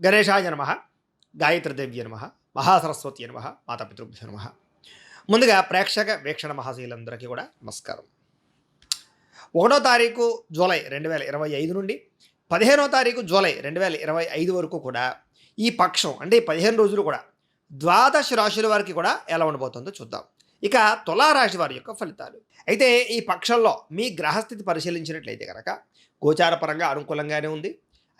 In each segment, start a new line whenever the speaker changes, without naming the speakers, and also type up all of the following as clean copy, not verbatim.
గణేశాయ నమః, గాయత్రీదేవ్యై నమః, మహాసరస్వతి నమః, మాతాపితృభ్యో నమః. ముందుగా ప్రేక్షక వీక్షణ మహాశీలందరికీ కూడా నమస్కారం. 1వ తారీఖు జూలై 2025 నుండి 15వ తారీఖు జూలై 2025 వరకు కూడా ఈ పక్షం అంటే ఈ 15 రోజులు కూడా ద్వాదశ రాశుల వారికి కూడా ఎలా ఉండబోతుందో చూద్దాం. ఇక తులారాశి వారి యొక్క ఫలితాలు. అయితే ఈ పక్షంలో మీ గ్రహస్థితి పరిశీలించినట్లయితే కనుక గోచారపరంగా అనుకూలంగానే ఉంది.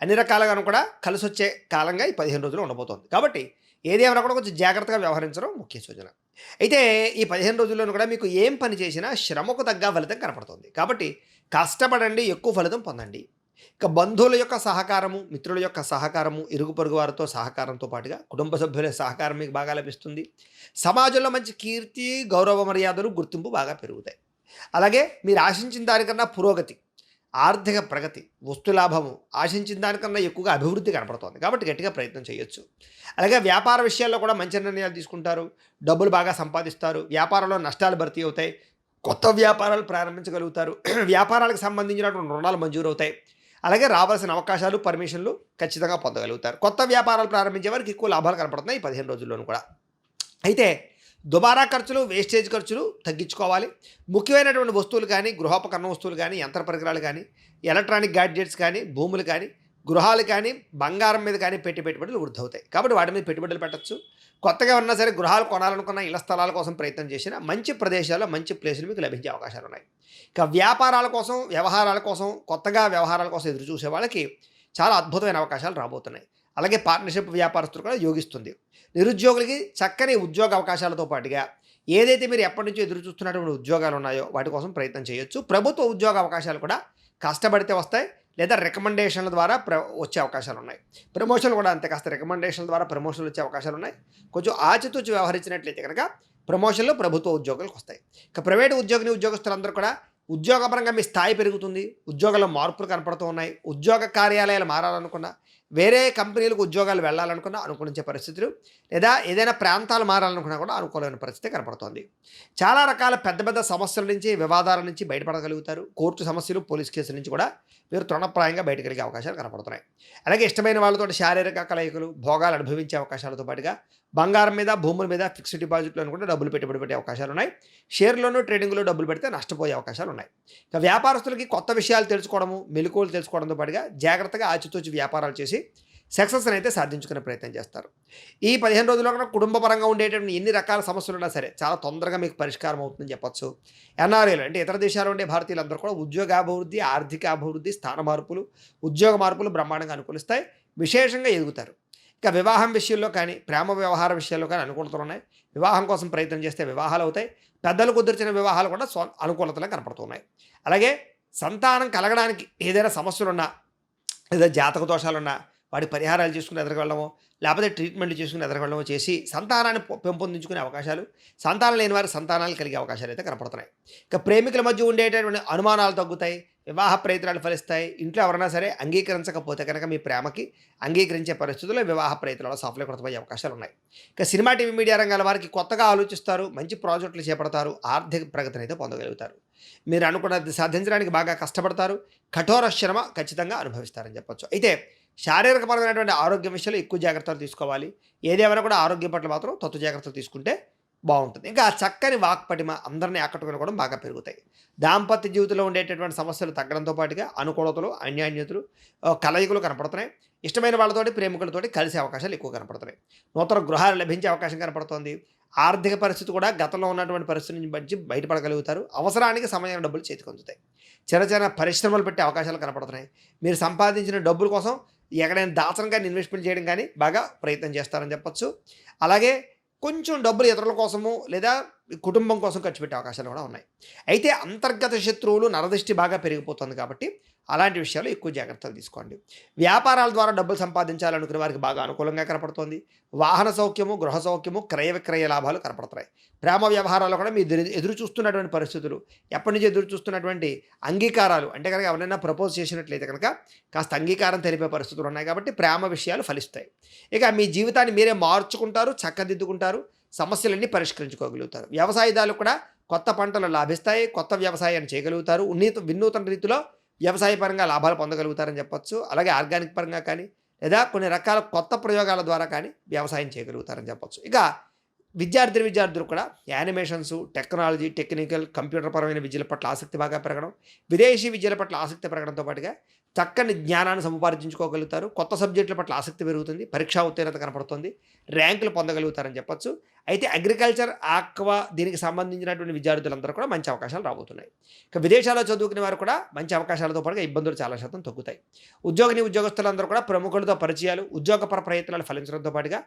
అన్ని రకాలుగాను కూడా కలిసొచ్చే కాలంగా ఈ 15 రోజులు ఉండబోతోంది. కాబట్టి ఏదేమైనా కూడా కొంచెం జాగ్రత్తగా వ్యవహరించడం ముఖ్య సూచన. అయితే ఈ 15 రోజుల్లోనూ కూడా మీకు ఏం పని చేసినా శ్రమకు తగ్గ ఫలితం కనపడుతుంది. కాబట్టి కష్టపడండి, ఎక్కువ ఫలితం పొందండి. ఇక బంధువుల యొక్క సహకారము, మిత్రుల యొక్క సహకారము, ఇరుగు పొరుగు వారితో సహకారంతో పాటుగా కుటుంబ సభ్యుల సహకారం మీకు బాగా లభిస్తుంది. సమాజంలో మంచి కీర్తి, గౌరవ మర్యాదలు, గుర్తింపు బాగా పెరుగుతాయి. అలాగే మీరు ఆశించిన దానికన్నా పురోగతి, ఆర్థిక ప్రగతి, వస్తులాభము ఆశించిన దానికన్నా ఎక్కువగా అభివృద్ధి కనపడుతోంది. కాబట్టి గట్టిగా ప్రయత్నం చేయొచ్చు. అలాగే వ్యాపార విషయాల్లో కూడా మంచి నిర్ణయాలు తీసుకుంటారు, డబ్బులు బాగా సంపాదిస్తారు, వ్యాపారంలో నష్టాలు భర్తీ అవుతాయి, కొత్త వ్యాపారాలు ప్రారంభించగలుగుతారు, వ్యాపారాలకు సంబంధించినటువంటి రుణాలు మంజూరు అవుతాయి. అలాగే రావాల్సిన అవకాశాలు, పర్మిషన్లు ఖచ్చితంగా పొందగలుగుతారు. కొత్త వ్యాపారాలు ప్రారంభించే వారికి ఎక్కువ లాభాలు కనపడుతున్నాయి ఈ 15 రోజుల్లోనూ కూడా. అయితే దుబారా ఖర్చులు, వేస్టేజ్ ఖర్చులు తగ్గించుకోవాలి. ముఖ్యమైనటువంటి వస్తువులు కానీ, గృహోపకరణ వస్తువులు కానీ, యంత్ర పరికరాలు కానీ, ఎలక్ట్రానిక్ గ్యాడ్జెట్స్ కానీ, భూములు కానీ, గృహాలు కానీ, బంగారం మీద కానీ పెట్టుబడులు వృద్ధి అవుతాయి. కాబట్టి వాటి మీద పెట్టుబడులు పెట్టచ్చు. కొత్తగా ఉన్నా సరే గృహాలు కొనాలనుకున్న, ఇళ్ల స్థలాల కోసం ప్రయత్నం చేసిన మంచి ప్రదేశాల్లో మంచి ప్లేసులు మీకు లభించే అవకాశాలు ఉన్నాయి. ఇక వ్యాపారాల కోసం, వ్యవహారాల కోసం, కొత్తగా వ్యవహారాల కోసం ఎదురు చూసే వాళ్ళకి చాలా అద్భుతమైన అవకాశాలు రాబోతున్నాయి. అలాగే పార్ట్నర్షిప్ వ్యాపారస్తులు కూడా యోగిస్తుంది. నిరుద్యోగులకి చక్కని ఉద్యోగ అవకాశాలతో పాటుగా ఏదైతే మీరు ఎప్పటి నుంచో ఎదురు చూస్తున్నటువంటి ఉద్యోగాలు ఉన్నాయో వాటి కోసం ప్రయత్నం చేయొచ్చు. ప్రభుత్వ ఉద్యోగ అవకాశాలు కూడా కష్టపడితే వస్తాయి, లేదా రికమెండేషన్ల ద్వారా వచ్చే అవకాశాలు ఉన్నాయి. ప్రమోషన్లు కూడా అంతే, కాస్త రికమెండేషన్ల ద్వారా ప్రమోషన్లు వచ్చే అవకాశాలు ఉన్నాయి. కొంచెం ఆచితూచి వ్యవహరించినట్లయితే కనుక ప్రమోషన్లు ప్రభుత్వ ఉద్యోగులకు వస్తాయి. ఇక ప్రైవేటు ఉద్యోగస్తులందరూ కూడా ఉద్యోగపరంగా మీ స్థాయి పెరుగుతుంది, ఉద్యోగాల్లో మార్పులు కనపడుతూ ఉన్నాయి. ఉద్యోగ కార్యాలయాలు మారాలనుకున్నా, వేరే కంపెనీలకు ఉద్యోగాలు వెళ్ళాలనుకున్నా అనుకూలించే పరిస్థితులు, లేదా ఏదైనా ప్రాంతాలు మారాలనుకున్నా కూడా అనుకూలమైన పరిస్థితి కనపడుతోంది. చాలా రకాల పెద్ద పెద్ద సమస్యల నుంచి, వివాదాల నుంచి బయటపడగలుగుతారు. కోర్టు సమస్యలు, పోలీస్ కేసుల నుంచి కూడా మీరు తృణప్రాయంగా బయటకెళ్ళే అవకాశాలు కనపడుతున్నాయి. అలాగే ఇష్టమైన వాళ్ళతో శారీరక కలయికలు, భోగాలు అనుభవించే అవకాశాలతో పాటుగా బంగారం మీద, భూముల మీద, ఫిక్స్డ్ డిపాజిట్లను కూడా డబ్బులు పెట్టుబడి పెట్టే అవకాశాలు ఉన్నాయి. షేర్లోనూ, ట్రేడింగ్లో డబ్బులు పెడితే నష్టపోయే అవకాశాలు ఉన్నాయి. ఇక వ్యాపారస్తులకి కొత్త విషయాలు తెలుసుకోవడము, మెలకువలు తెలుసుకోవడంతో పాటుగా జాగ్రత్తగా ఆచితూచి వ్యాపారాలు చేసి సక్సెస్ని అయితే సాధించుకునే ప్రయత్నం చేస్తారు. ఈ 15 రోజుల్లో కూడా కుటుంబపరంగా ఉండేటువంటి ఎన్ని రకాల సమస్యలు ఉన్నా సరే చాలా తొందరగా మీకు పరిష్కారం అవుతుందని చెప్పొచ్చు. ఎన్ఆర్ఐలు అంటే ఇతర దేశాల్లో ఉండే భారతీయులందరూ కూడా ఉద్యోగాభివృద్ధి, ఆర్థిక అభివృద్ధి, స్థాన మార్పులు, ఉద్యోగ మార్పులు బ్రహ్మాండంగా అనుకూలిస్తాయి, విశేషంగా ఎదుగుతారు. ఇక వివాహం విషయంలో కానీ, ప్రేమ వ్యవహార విషయాల్లో కానీ అనుకూలతలు ఉన్నాయి. వివాహం కోసం ప్రయత్నం చేస్తే వివాహాలు అవుతాయి. పెద్దలు కుదిర్చిన వివాహాలు కూడా అనుకూలతలు కనపడుతున్నాయి. అలాగే సంతానం కలగడానికి ఏదైనా సమస్యలున్నా, లేదా జాతక దోషాలున్నా వాటి పరిహారాలు చేసుకుని ఎదరగలడమో, లేకపోతే ట్రీట్మెంట్లు చేసుకుని ఎదరగలడమో చేసి సంతానాన్ని పెంపొందించుకునే అవకాశాలు, సంతానం లేని వారి సంతానాలు కలిగే అవకాశాలు అయితే కనపడుతున్నాయి. ఇక ప్రేమికుల మధ్య ఉండేటటువంటి అనుమానాలు తగ్గుతాయి, వివాహ ప్రయత్నాలు ఫలిస్తాయి. ఇంట్లో ఎవరైనా సరే అంగీకరించకపోతే కనుక మీ ప్రేమకి అంగీకరించే పరిస్థితుల్లో వివాహ ప్రయత్నాలు సఫలీకృతమయ్యే అవకాశాలు ఉన్నాయి. ఇక సినిమా, టీవీ, మీడియా రంగాల వారికి కొత్తగా ఆలోచిస్తారు, మంచి ప్రాజెక్టులు చేపడతారు, ఆర్థిక ప్రగతిని అయితే పొందగలుగుతారు. మీరు అనుకున్నది సాధించడానికి బాగా కష్టపడతారు, కఠోర శ్రమ ఖచ్చితంగా అనుభవిస్తారని చెప్పొచ్చు. అయితే శారీరకపరమైనటువంటి ఆరోగ్యం విషయంలో ఎక్కువ జాగ్రత్తలు తీసుకోవాలి. ఏదేమైనా కూడా ఆరోగ్యం పట్ల మాత్రం తత్వ జాగ్రత్తలు తీసుకుంటే బాగుంటుంది. ఇంకా చక్కని వాక్పటిమ అందరినీ ఆకట్టుకుని కూడా బాగా పెరుగుతాయి. దాంపత్య జీవితంలో ఉండేటటువంటి సమస్యలు తగ్గడంతో పాటుగా అనుకూలతలు, అన్యోన్యతలు, కలయికలు కనపడుతున్నాయి. ఇష్టమైన వాళ్ళతోటి, ప్రేమికులతోటి కలిసే అవకాశాలు ఎక్కువ కనపడుతున్నాయి. నూతన గృహాలు లభించే అవకాశం కనపడుతోంది. ఆర్థిక పరిస్థితి కూడా గతంలో ఉన్నటువంటి పరిస్థితి నుంచి బయటపడగలుగుతారు. అవసరానికి సమయం డబ్బులు చేతికి అందుతాయి. చిన్న చిన్న పరిశ్రమలు పెట్టే అవకాశాలు కనపడుతున్నాయి. మీరు సంపాదించిన డబ్బుల కోసం ఎక్కడైనా దాచడం కానీ, ఇన్వెస్ట్మెంట్ చేయడం కానీ బాగా ప్రయత్నం చేస్తారని చెప్పొచ్చు. అలాగే కొంచెం డబ్బులు ఇతరుల కోసము, లేదా కుటుంబం కోసం ఖర్చు పెట్టే అవకాశాలు కూడా ఉన్నాయి. అయితే అంతర్గత శత్రువులు, నరదృష్టి బాగా పెరిగిపోతుంది. కాబట్టి అలాంటి విషయాలు ఎక్కువ జాగ్రత్తలు తీసుకోండి. వ్యాపారాల ద్వారా డబ్బులు సంపాదించాలనుకునే వారికి బాగా అనుకూలంగా కనపడుతోంది. వాహన సౌఖ్యము, గృహ సౌఖ్యము, క్రయ విక్రయ లాభాలు కనపడుతున్నాయి. ప్రేమ వ్యవహారాల్లో కూడా మీరు ఎదురు చూస్తున్నటువంటి పరిస్థితులు, ఎప్పటి నుంచి ఎదురు చూస్తున్నటువంటి అంగీకారాలు, అంటే కనుక ఎవరైనా ప్రపోజ్ చేసినట్లయితే కనుక కాస్త అంగీకారం తెలిపే పరిస్థితులు ఉన్నాయి. కాబట్టి ప్రేమ విషయాలు ఫలిస్తాయి. ఇక మీ జీవితాన్ని మీరే మార్చుకుంటారు, చక్కదిద్దుకుంటారు, సమస్యలన్నీ పరిష్కరించుకోగలుగుతారు. వ్యవసాయదారులు కూడా కొత్త పంటలు లాభిస్తాయి, కొత్త వ్యవసాయాన్ని చేయగలుగుతారు, వినూతన రీతిలో వ్యవసాయ పరంగా లాభాలు పొందగలుగుతారని చెప్పొచ్చు. అలాగే ఆర్గానిక్ పరంగా కానీ, లేదా కొన్ని రకాల కొత్త ప్రయోగాల ద్వారా కానీ వ్యవసాయం చేయగలుగుతారని చెప్పొచ్చు. ఇక విద్యార్థులు కూడా యానిమేషన్స్, టెక్నాలజీ, టెక్నికల్, కంప్యూటర్ పరమైన విద్యల పట్ల ఆసక్తి బాగా పెరగడం, విదేశీ విద్యల పట్ల ఆసక్తి పెరగడంతో పాటుగా చక్కని జ్ఞానాన్ని సముపార్జించుకోగలుగుతారు. కొత్త సబ్జెక్టుల పట్ల ఆసక్తి పెరుగుతుంది. పరీక్షా ఉత్తీర్ణత కనపడుతుంది. ర్యాంకులు పొందగలుగుతారని చెప్పొచ్చు. అయితే అగ్రికల్చర్, ఆక్వా దీనికి సంబంధించినటువంటి విద్యార్థులందరూ కూడా మంచి అవకాశాలు రాబోతున్నాయి. ఇక విదేశాల్లో చదువుకునే వారు కూడా మంచి అవకాశాలతో పాటుగా ఇబ్బందులు చాలా శాతం తగ్గుతాయి. ఉద్యోగస్తులందరూ కూడా ప్రముఖులతో పరిచయాలు, ఉద్యోగపర ప్రయత్నాలు ఫలించడంతో పాటుగా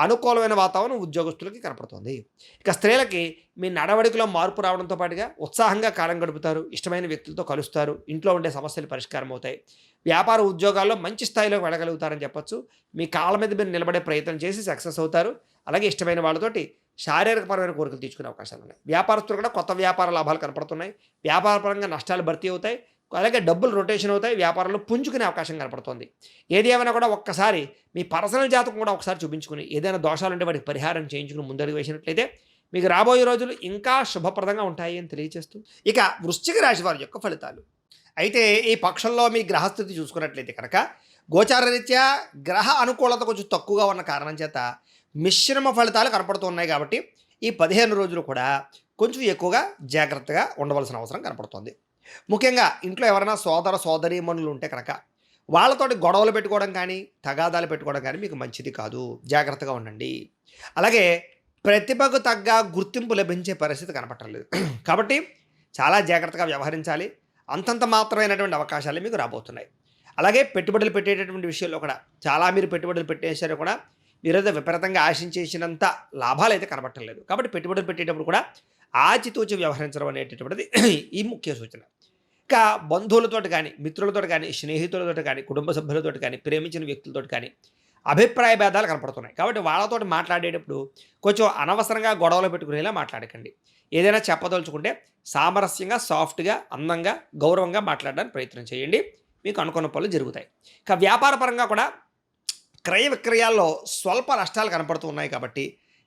అనుకూలమైన వాతావరణం ఉద్యోగస్తులకి కనపడుతుంది. ఇక స్త్రీలకి మీ నడవడికలో మార్పు రావడంతో పాటుగా ఉత్సాహంగా కాలం గడుపుతారు. ఇష్టమైన వ్యక్తులతో కలుస్తారు. ఇంట్లో ఉండే సమస్యలు పరిష్కారం అవుతాయి. వ్యాపార ఉద్యోగాల్లో మంచి స్థాయిలోకి వెళ్ళగలుగుతారని చెప్పొచ్చు. మీ కాళ్ళ మీద మీరు నిలబడే ప్రయత్నం చేసి సక్సెస్ అవుతారు. అలాగే ఇష్టమైన వాళ్ళతోటి శారీరకపరమైన కోరికలు తీర్చుకునే అవకాశాలు ఉన్నాయి. వ్యాపారస్తులు కూడా కొత్త వ్యాపార లాభాలు కనపడుతున్నాయి. వ్యాపారపరంగా నష్టాలు భర్తీ అవుతాయి. అలాగే డబ్బులు రొటేషన్ అవుతాయి. వ్యాపారంలో పుంజుకునే అవకాశం కనపడుతుంది. ఏది ఏమైనా కూడా ఒక్కసారి మీ పర్సనల్ జాతకం కూడా ఒకసారి చూపించుకుని ఏదైనా దోషాలు ఉంటే వాటికి పరిహారం చేయించుకుని ముందడుగు వేసినట్లయితే మీకు రాబోయే రోజులు ఇంకా శుభప్రదంగా ఉంటాయి అని తెలియజేస్తూ, ఇక వృశ్చిక రాశి వారి యొక్క ఫలితాలు. అయితే ఈ పక్షంలో మీ గ్రహస్థితి చూసుకున్నట్లయితే కనుక గోచార రీత్యా గ్రహ అనుకూలత కొంచెం తక్కువగా ఉన్న కారణం చేత మిశ్రమ ఫలితాలు కనపడుతున్నాయి. కాబట్టి ఈ 15 రోజులు కూడా కొంచెం ఎక్కువగా జాగ్రత్తగా ఉండవలసిన అవసరం కనపడుతుంది. ముఖ్యంగా ఇంట్లో ఎవరైనా సోదరీమణులు ఉంటే కనుక వాళ్ళతోటి గొడవలు పెట్టుకోవడం కానీ, తగాదాలు పెట్టుకోవడం కానీ మీకు మంచిది కాదు. జాగ్రత్తగా ఉండండి. అలాగే ప్రతిభకు తగ్గ గుర్తింపు లభించే పరిస్థితి కనపట్టలేదు. కాబట్టి చాలా జాగ్రత్తగా వ్యవహరించాలి. అంతంత మాత్రమైనటువంటి అవకాశాలు మీకు రాబోతున్నాయి. అలాగే పెట్టుబడులు పెట్టేటటువంటి విషయంలో కూడా మీరు పెట్టుబడులు పెట్టేసారో కూడా మీరైతే విపరీతంగా ఆశించేసినంత లాభాలు అయితే కనబట్టలేదు. కాబట్టి పెట్టుబడులు పెట్టేటప్పుడు కూడా ఆచితూచి వ్యవహరించడం అనేటటువంటిది ఈ ముఖ్య సూచన. ఇక బంధువులతోటి కానీ, మిత్రులతో కానీ, స్నేహితులతో కానీ, కుటుంబ సభ్యులతో కానీ, ప్రేమించిన వ్యక్తులతో కానీ అభిప్రాయ భేదాలు కనపడుతున్నాయి. కాబట్టి వాళ్ళతో మాట్లాడేటప్పుడు కొంచెం అనవసరంగా గొడవలు పెట్టుకునేలా మాట్లాడకండి. ఏదైనా చెప్పదలుచుకుంటే సామరస్యంగా, సాఫ్ట్గా, అందంగా, గౌరవంగా మాట్లాడడానికి ప్రయత్నం చేయండి. మీకు అనుకున్న పనులు జరుగుతాయి. ఇక వ్యాపార పరంగా కూడా క్రయ విక్రయాల్లో స్వల్ప నష్టాలు కనపడుతూ ఉన్నాయి. కాబట్టి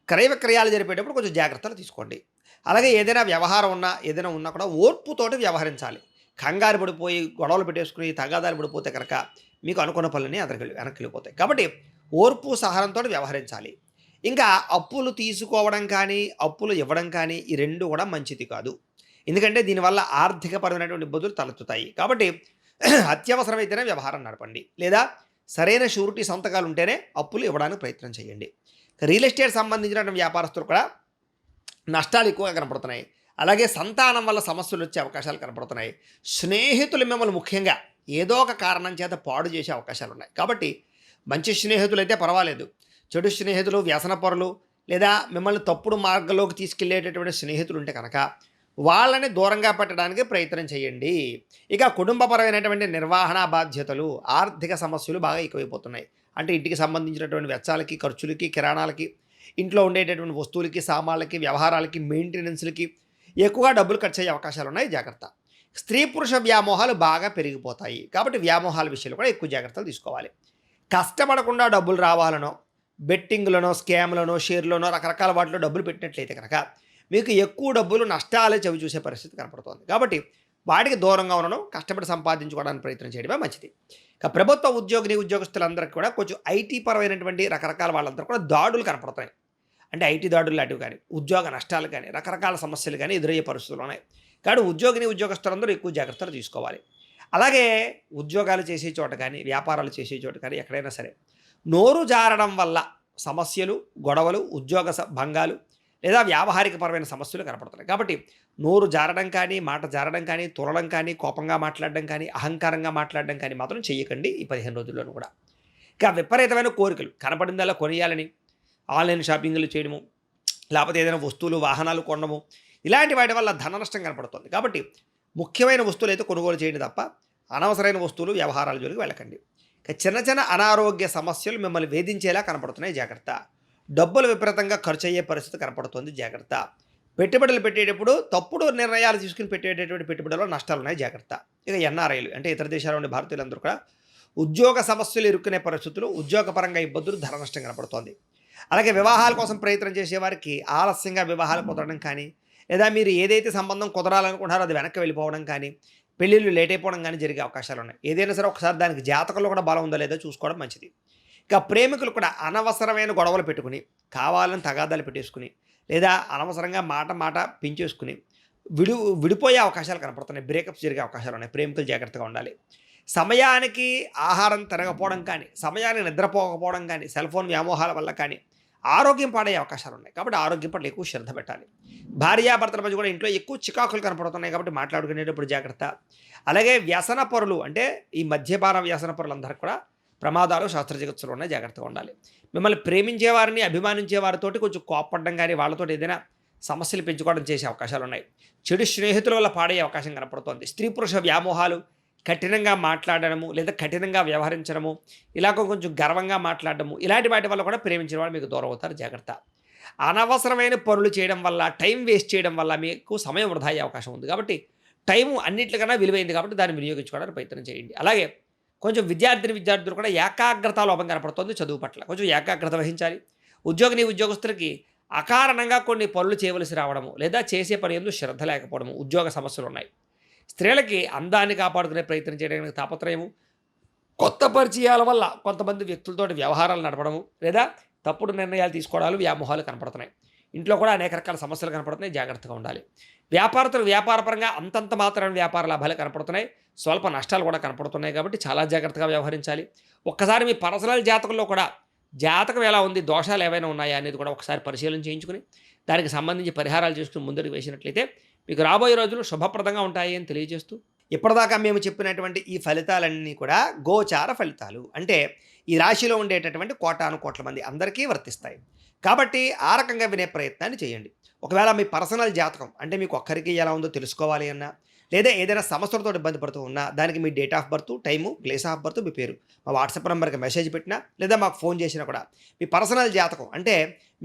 క్రయ విక్రయాలు జరిపేటప్పుడు కొంచెం జాగ్రత్తలు తీసుకోండి. అలాగే ఏదైనా ఉన్నా కూడా ఓర్పుతోటి వ్యవహరించాలి. కంగారు పడిపోయి గొడవలు పెట్టేసుకుని తగాదాలు పడిపోతే కనుక మీకు అనుకున్న పనులన్నీ వెనక్కి వెళ్ళిపోతాయి. కాబట్టి ఓర్పు సహనంతో వ్యవహరించాలి. ఇంకా అప్పులు తీసుకోవడం కానీ, అప్పులు ఇవ్వడం కానీ ఈ రెండు కూడా మంచిది కాదు. ఎందుకంటే దీనివల్ల ఆర్థికపరమైనటువంటి ఇబ్బందులు తలెత్తుతాయి. కాబట్టి అత్యవసరమైతేనే వ్యవహారం నడపండి. లేదా సరైన షూరిటీ సంతకాలు ఉంటేనే అప్పులు ఇవ్వడానికి ప్రయత్నం చేయండి. రియల్ ఎస్టేట్ సంబంధించిన వ్యాపారస్తులు కూడా నష్టాలు ఎక్కువగా కనపడుతున్నాయి. అలాగే సంతానం వల్ల సమస్యలు వచ్చే అవకాశాలు కనపడుతున్నాయి. స్నేహితులు మిమ్మల్ని ముఖ్యంగా ఏదో ఒక కారణం చేత పాడు చేసే అవకాశాలు ఉన్నాయి. కాబట్టి మంచి స్నేహితులు అయితే పర్వాలేదు. చెడు స్నేహితులు, వ్యసనపరులు లేదా మిమ్మల్ని తప్పుడు మార్గంలోకి తీసుకెళ్లేటటువంటి స్నేహితులు ఉంటే కనుక వాళ్ళని దూరంగా పెట్టడానికి ప్రయత్నం చేయండి. ఇక కుటుంబపరమైనటువంటి నిర్వహణ బాధ్యతలు, ఆర్థిక సమస్యలు బాగా ఎక్కువైపోతున్నాయి. అంటే ఇంటికి సంబంధించినటువంటి వెచ్చాలకి, ఖర్చులకి, కిరాణాలకి, ఇంట్లో ఉండేటటువంటి వస్తువులకి, సామాన్లకి, వ్యవహారాలకి, మెయింటెనెన్స్లకి ఎక్కువగా డబ్బులు ఖర్చు అయ్యే అవకాశాలు ఉన్నాయి. జాగ్రత్త. స్త్రీ పురుష వ్యామోహాలు బాగా పెరిగిపోతాయి. కాబట్టి వ్యామోహాల విషయంలో కూడా ఎక్కువ జాగ్రత్తలు తీసుకోవాలి. కష్టపడకుండా డబ్బులు రావాలనో, బెట్టింగ్లనో, స్కామ్లనో, షేర్లోనో రకరకాల వాటిలో డబ్బులు పెట్టినట్లయితే కనుక మీకు ఎక్కువ డబ్బులు నష్టాలే చవి చూసే పరిస్థితి కనపడుతుంది. కాబట్టి వాటికి దూరంగా ఉండడం, కష్టపడి సంపాదించుకోవడానికి ప్రయత్నం చేయడమే మంచిది. ఇక ప్రభుత్వ ఉద్యోగస్తులందరికీ కూడా కొంచెం ఐటీ పరమైనటువంటి రకరకాల వాళ్ళందరూ కూడా దాడులు కనపడుతున్నాయి. అంటే ఐటీ దాడులు లాంటివి కానీ, ఉద్యోగ నష్టాలు కానీ, రకరకాల సమస్యలు కానీ ఎదురయ్యే పరిస్థితులు ఉన్నాయి. కాబట్టి ఉద్యోగస్తులందరూ ఎక్కువ జాగ్రత్తలు తీసుకోవాలి. అలాగే ఉద్యోగాలు చేసే చోట కానీ, వ్యాపారాలు చేసే చోట కానీ ఎక్కడైనా సరే నోరు జారడం వల్ల సమస్యలు, గొడవలు, ఉద్యోగ భంగాలు లేదా వ్యావహారికపరమైన సమస్యలు కనపడుతున్నాయి. కాబట్టి నోరు జారడం కానీ, మాట జారడం కానీ, తురడం కానీ, కోపంగా మాట్లాడడం కానీ, అహంకారంగా మాట్లాడడం కానీ మాత్రం చేయకండి ఈ 15 రోజుల్లోనూ కూడా. ఇక విపరీతమైన కోరికలు కనపడిందల్లా కొనియాలని ఆన్లైన్ షాపింగ్లు చేయడము, లేకపోతే ఏదైనా వస్తువులు, వాహనాలు కొనడము, ఇలాంటి వాటి వల్ల ధన నష్టం కనపడుతుంది. కాబట్టి ముఖ్యమైన వస్తువులు అయితే కొనుగోలు చేయండి తప్ప అనవసరమైన వస్తువులు, వ్యవహారాల జోలికి వెళ్ళకండి. ఇక చిన్న అనారోగ్య సమస్యలు మిమ్మల్ని వేధించేలా కనపడుతున్నాయి. జాగ్రత్త. డబ్బులు విపరీతంగా ఖర్చు అయ్యే పరిస్థితి కనపడుతుంది. జాగ్రత్త. పెట్టుబడులు పెట్టేటప్పుడు తప్పుడు నిర్ణయాలు తీసుకుని పెట్టేటటువంటి పెట్టుబడుల్లో నష్టాలు ఉన్నాయి. జాగ్రత్త. ఇక ఎన్ఆర్ఐలు అంటే ఇతర దేశాల ఉండే భారతీయులందరూ కూడా ఉద్యోగ సమస్యలు ఇరుక్కునే పరిస్థితులు, ఉద్యోగపరంగా ఇబ్బందులు, ధన నష్టం కనపడుతోంది. అలాగే వివాహాల కోసం ప్రయత్నం చేసేవారికి ఆలస్యంగా వివాహాలు కుదరడం కానీ, లేదా మీరు ఏదైతే సంబంధం కుదరాలనుకుంటారో అది వెనక్కి వెళ్ళిపోవడం కానీ, పెళ్ళిళ్ళు లేట్ అయిపోవడం కానీ జరిగే అవకాశాలు ఉన్నాయి. ఏదైనా సరే ఒకసారి దానికి జాతకంలో కూడా బలం ఉందో లేదో చూసుకోవడం మంచిది. ఇక ప్రేమికులు కూడా అనవసరమైన గొడవలు పెట్టుకుని, కావాలని తగాదాలు పెట్టేసుకుని, లేదా అనవసరంగా మాట మాట పెంచేసుకుని విడిపోయే అవకాశాలు కనపడుతున్నాయి. బ్రేకప్స్ జరిగే అవకాశాలున్నాయి. ప్రేమికులు జాగ్రత్తగా ఉండాలి. సమయానికి ఆహారం తినకపోవడం కానీ, సమయానికి నిద్రపోకపోవడం కానీ, సెల్ ఫోన్ వ్యామోహాల వల్ల కానీ ఆరోగ్యం పాడయ్యే అవకాశాలున్నాయి. కాబట్టి ఆరోగ్యం పట్ల ఎక్కువ శ్రద్ధ పెట్టాలి. భార్యాభర్తల మధ్య కూడా ఇంట్లో ఎక్కువ చికాకులు కనపడుతున్నాయి కాబట్టి మాట్లాడుకునేటప్పుడు జాగ్రత్త. అలాగే వ్యసన పరులు అంటే ఈ మద్యపాన వ్యసన పరులందరికీ కూడా ప్రమాదాలు శస్త్రచికిత్సలు ఉన్నాయి. జాగ్రత్తగా ఉండాలి. మిమ్మల్ని ప్రేమించే వారిని, అభిమానించే వారితోటి కొంచెం కోప్పడడం కానీ, వాళ్ళతో ఏదైనా సమస్యలు పెంచుకోవడం చేసే అవకాశాలున్నాయి. చెడు స్నేహితుల వల్ల పాడయ్యే అవకాశం కనపడుతోంది. స్త్రీ పురుష వ్యామోహాలు, కఠినంగా మాట్లాడడము లేదా కఠినంగా వ్యవహరించడము, ఇలాగ కొంచెం గర్వంగా మాట్లాడడము, ఇలాంటి వాటి వల్ల కూడా ప్రేమించిన వాళ్ళు మీకు దూరం అవుతారు. జాగ్రత్త. అనవసరమైన పనులు చేయడం వల్ల, టైం వేస్ట్ చేయడం వల్ల మీకు సమయం వృధా అయ్యే అవకాశం ఉంది. కాబట్టి టైము అన్నింటికన్నా విలువైంది కాబట్టి దాన్ని వినియోగించుకోవడానికి ప్రయత్నం చేయండి. అలాగే కొంచెం విద్యార్థులు కూడా ఏకాగ్రత లోపం కనపడుతుంది చదువు పట్ల. కొంచెం ఏకాగ్రత వహించాలి. ఉద్యోగస్తులకి అకారణంగా కొన్ని పనులు చేయవలసి రావడము లేదా చేసే పని ఎందు శ్రద్ధ లేకపోవడము, ఉద్యోగ సమస్యలు ఉన్నాయి. స్త్రీలకి అందాన్ని కాపాడుకునే ప్రయత్నం చేయడానికి తాపత్రయము, కొత్త పరిచయాల వల్ల కొంతమంది వ్యక్తులతోటి వ్యవహారాలు నడపడము లేదా తప్పుడు నిర్ణయాలు తీసుకోవడాలు, వ్యామోహాలు కనపడుతున్నాయి. ఇంట్లో కూడా అనేక రకాల సమస్యలు కనపడుతున్నాయి. జాగ్రత్తగా ఉండాలి. వ్యాపారస్తులు వ్యాపారపరంగా అంతంత మాత్రమే వ్యాపార లాభాలు కనపడుతున్నాయి. స్వల్ప నష్టాలు కూడా కనపడుతున్నాయి కాబట్టి చాలా జాగ్రత్తగా వ్యవహరించాలి. ఒక్కసారి మీ పర్సనల్ జాతకంలో కూడా జాతకం ఎలా ఉంది, దోషాలు ఏవైనా ఉన్నాయా అనేది కూడా ఒకసారి పరిశీలన చేయించుకుని దానికి సంబంధించి పరిహారాలు చేసుకుని ముందుకు వేసినట్లయితే మీకు రాబోయే రోజులు శుభప్రదంగా ఉంటాయి అని తెలియజేస్తూ, ఇప్పటిదాకా మేము చెప్పినటువంటి ఈ ఫలితాలన్నీ కూడా గోచార ఫలితాలు. అంటే ఈ రాశిలో ఉండేటటువంటి కోటాను కోట్ల మంది అందరికీ వర్తిస్తాయి. కాబట్టి ఆ రకంగా వినే ప్రయత్నాన్ని చేయండి. ఒకవేళ మీ పర్సనల్ జాతకం అంటే మీకు ఒక్కరికి ఎలా ఉందో తెలుసుకోవాలి అన్నా, లేదా ఏదైనా సమస్యలతో ఇబ్బంది పడుతూ ఉన్నా దానికి మీ date of birth, time, place of birth, మీ పేరు మా వాట్సాప్ నెంబర్కి మెసేజ్ పెట్టినా లేదా మాకు ఫోన్ చేసినా కూడా మీ పర్సనల్ జాతకం అంటే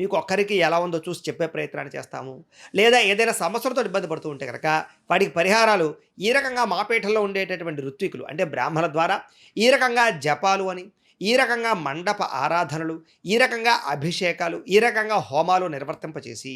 మీకు ఒక్కరికి ఎలా ఉందో చూసి చెప్పే ప్రయత్నాన్ని చేస్తాము. లేదా ఏదైనా సమస్యలతో ఇబ్బంది పడుతూ ఉంటే కనుక వాటికి పరిహారాలు ఈ రకంగా మా పీఠంలో ఉండేటటువంటి ఋత్వికులు అంటే బ్రాహ్మణుల ద్వారా ఈ రకంగా జపాలు అని, ఈ రకంగా మండప ఆరాధనలు, ఈ రకంగా అభిషేకాలు, ఈ రకంగా హోమాలు నిర్వర్తింపచేసి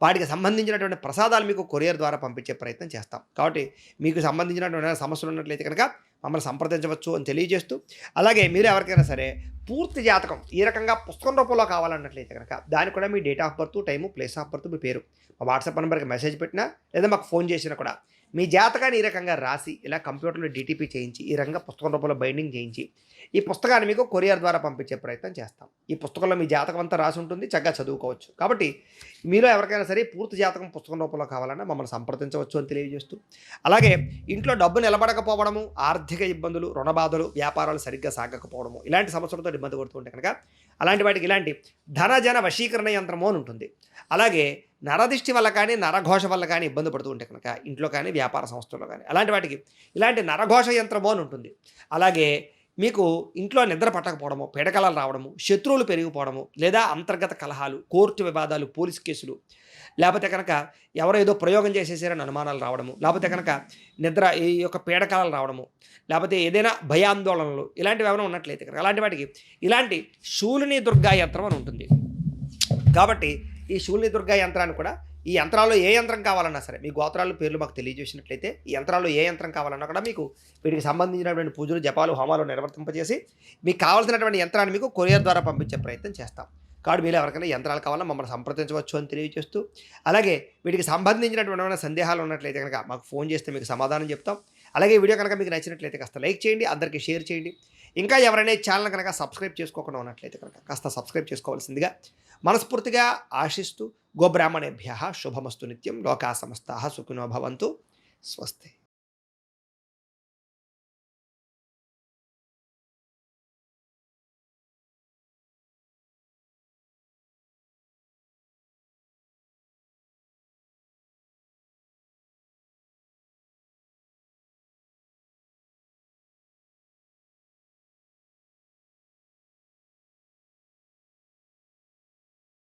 వాటికి సంబంధించినటువంటి ప్రసాదాలు మీకు కొరియర్ ద్వారా పంపించే ప్రయత్నం చేస్తాం. కాబట్టి మీకు సంబంధించినటువంటి సమస్యలు ఉన్నట్లయితే కనుక మమ్మల్ని సంప్రదించవచ్చు అని తెలియజేస్తూ, అలాగే మీరు ఎవరికైనా సరే పూర్తి జాతకం ఈ రకంగా పుస్తకం రూపంలో కావాలన్నట్లయితే కనుక దానికి కూడా మీ date of birth, time, place of birth, మీ పేరు మా వాట్సాప్ నెంబర్కి మెసేజ్ పెట్టినా లేదా మాకు ఫోన్ చేసినా కూడా మీ జాతకాన్ని ఈ రకంగా రాసి ఇలా కంప్యూటర్లో డిటిపి చేయించి ఈ రకంగా పుస్తకం రూపంలో బైండింగ్ చేయించి ఈ పుస్తకాన్ని మీకు కొరియర్ ద్వారా పంపించే ప్రయత్నం చేస్తాం. ఈ పుస్తకంలో మీ జాతకం అంతా రాసి ఉంటుంది, చక్కగా చదువుకోవచ్చు. కాబట్టి మీలో ఎవరికైనా సరే పూర్తి జాతకం పుస్తకం రూపంలో కావాలన్నా మమ్మల్ని సంప్రదించవచ్చు అని తెలియజేస్తూ, అలాగే ఇంట్లో డబ్బు నిలబడకపోవడము, ఆర్థిక ఇబ్బందులు, రుణబాధలు, వ్యాపారాలు సరిగ్గా సాగకపోవడము, ఇలాంటి సమస్యలతో ఇబ్బంది పడుతుంటే కనుక అలాంటి వాటికి ఇలాంటి ధనజన వశీకరణ యంత్రము అని ఉంటుంది. అలాగే నరదిష్టి వల్ల కానీ, నరఘోష వల్ల కానీ ఇబ్బంది పడుతూ ఉంటే కనుక ఇంట్లో కానీ, వ్యాపార సంస్థల్లో కానీ అలాంటి వాటికి ఇలాంటి నరఘోష యంత్రము అని ఉంటుంది. అలాగే మీకు ఇంట్లో నిద్ర పట్టకపోవడము, పీడకలాలు రావడము, శత్రువులు పెరిగిపోవడము, లేదా అంతర్గత కలహాలు, కోర్టు వివాదాలు, పోలీస్ కేసులు, లేకపోతే కనుక ఎవరో ఏదో ప్రయోగం చేసేసారని అనుమానాలు రావడము, లేకపోతే కనుక నిద్ర ఈ యొక్క పీడకలాలు రావడము, లేకపోతే ఏదైనా భయాందోళనలు ఇలాంటివి ఏమైనా ఉన్నట్లయితే కనుక అలాంటి వాటికి ఇలాంటి శూలిని దుర్గా యంత్రం అని ఉంటుంది. కాబట్టి ఈ శూలిని దుర్గా యంత్రాన్ని కూడా ఈ యంత్రాల్లో ఏ యంత్రం కావాలన్నా సరే మీ గోత్రాల పేర్లు మాకు తెలియజేసినట్లయితే ఈ యంత్రాల్లో ఏ యంత్రం కావాలన్నా కూడా మీకు వీటికి సంబంధించినటువంటి పూజలు, జపాలు, హోమాలు నిర్వర్తింపజేసి మీకు కావాల్సినటువంటి యంత్రాన్ని మీకు కొరియర్ ద్వారా పంపించే ప్రయత్నం చేస్తాం. కాబట్టి మీరు ఎవరికైనా యంత్రాలు కావాలన్నా మమ్మల్ని సంప్రదించవచ్చు అని తెలియజేస్తూ, అలాగే వీటికి సంబంధించినటువంటి సందేహాలు ఉన్నట్లయితే కనుక మాకు ఫోన్ చేస్తే మీకు సమాధానం చెప్తాం. అలాగే వీడియో కనుక మీకు నచ్చినట్లయితే కాస్త లైక్ చేయండి, అందరికీ షేర్ చేయండి. ఇంకా ఎవరైనా ఛానల్ కనుక సబ్స్క్రైబ్ చేసుకోకుండా ఉన్నట్లయితే కనుక కాస్త సబ్స్క్రైబ్ చేసుకోవాల్సిందిగా మనస్ఫూర్తిగా ఆశిస్తూ, గోబ్రాహ్మణేభ్యః శుభమస్తు నిత్యం, లోకా సమస్తాః సుఖినో భవంతు. స్వస్తి.